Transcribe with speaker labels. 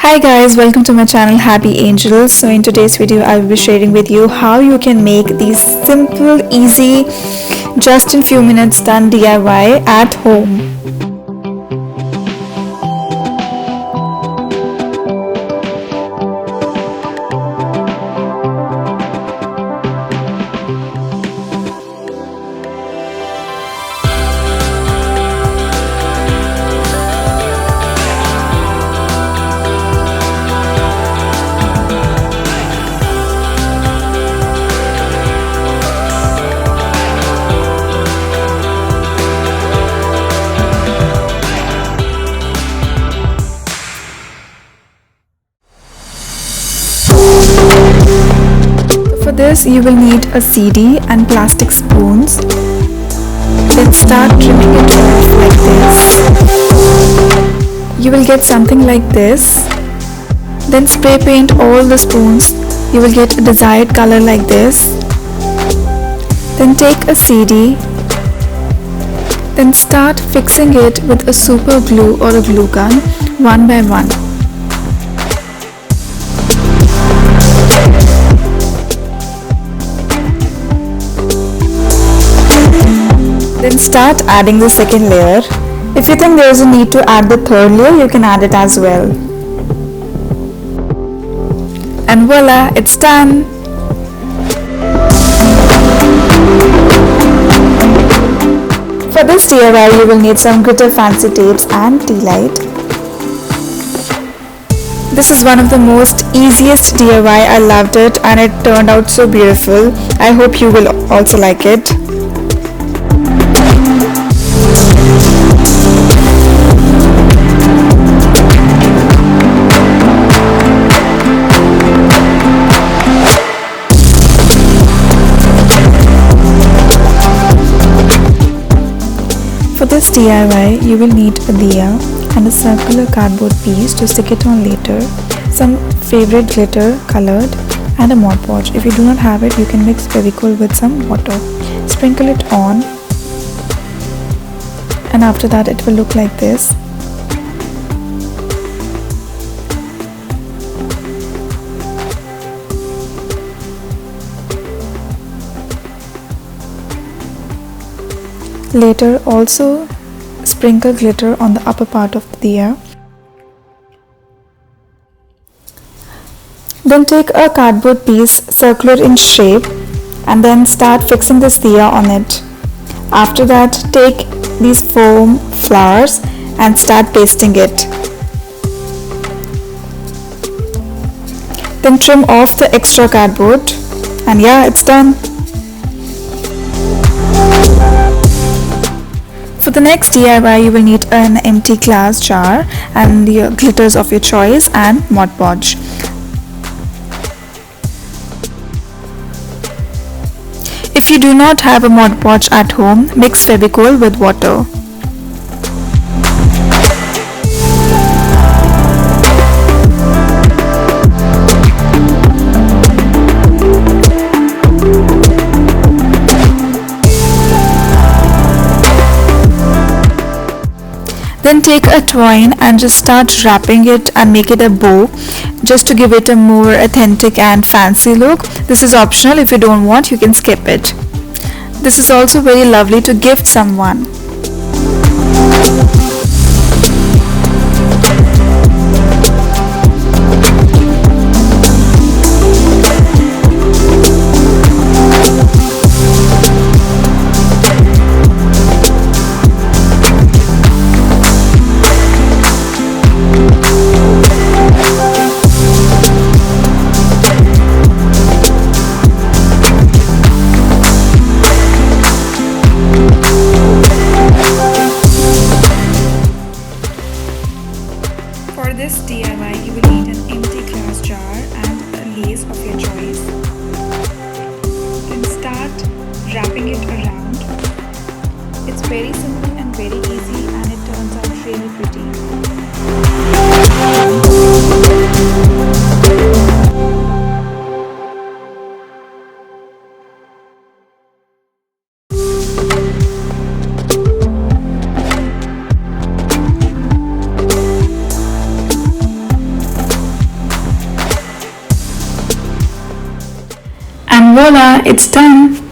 Speaker 1: Hi guys, welcome to my channel Happy Angels. So in today's video I will be sharing with you how you can make these simple, easy, just in few minutes done DIY at home. For this you will need a CD and plastic spoons. Then start trimming it off like this. You will get something like this. Then spray paint all the spoons. You will get a desired color like this. Then take a CD. Then start fixing it with a super glue or a glue gun one by one. Then start adding the second layer. If you think there is a need to add the third layer, you can add it as well. And voila, it's done! For this DIY, you will need some glitter fancy tapes and tea light. This is one of the most easiest DIY. I loved it and it turned out so beautiful. I hope you will also like it. For this DIY, you will need a diya and a circular cardboard piece to stick it on later, some favorite glitter colored, and a Mod Podge. If you do not have it, you can mix Fevicol with some water. Sprinkle it on, and after that it will look like this. Later also sprinkle glitter on the upper part of the diya. Then take a cardboard piece circular in shape and then start fixing this diya on it. After that, take these foam flowers and start pasting it. Then trim off the extra cardboard and yeah, it's done. For the next DIY, you will need an empty glass jar and the glitters of your choice and Mod Podge. If you do not have a Mod Podge at home, mix Fevicol with water. Then take a twine and just start wrapping it and make it a bow just to give it a more authentic and fancy look. This is optional. If you don't want, you can skip it. This is also very lovely to gift someone. For this DIY, you will need an empty glass jar and a lace of your choice. Then start wrapping it around. It's very simple and very easy and it turns out really pretty. And voila, it's done!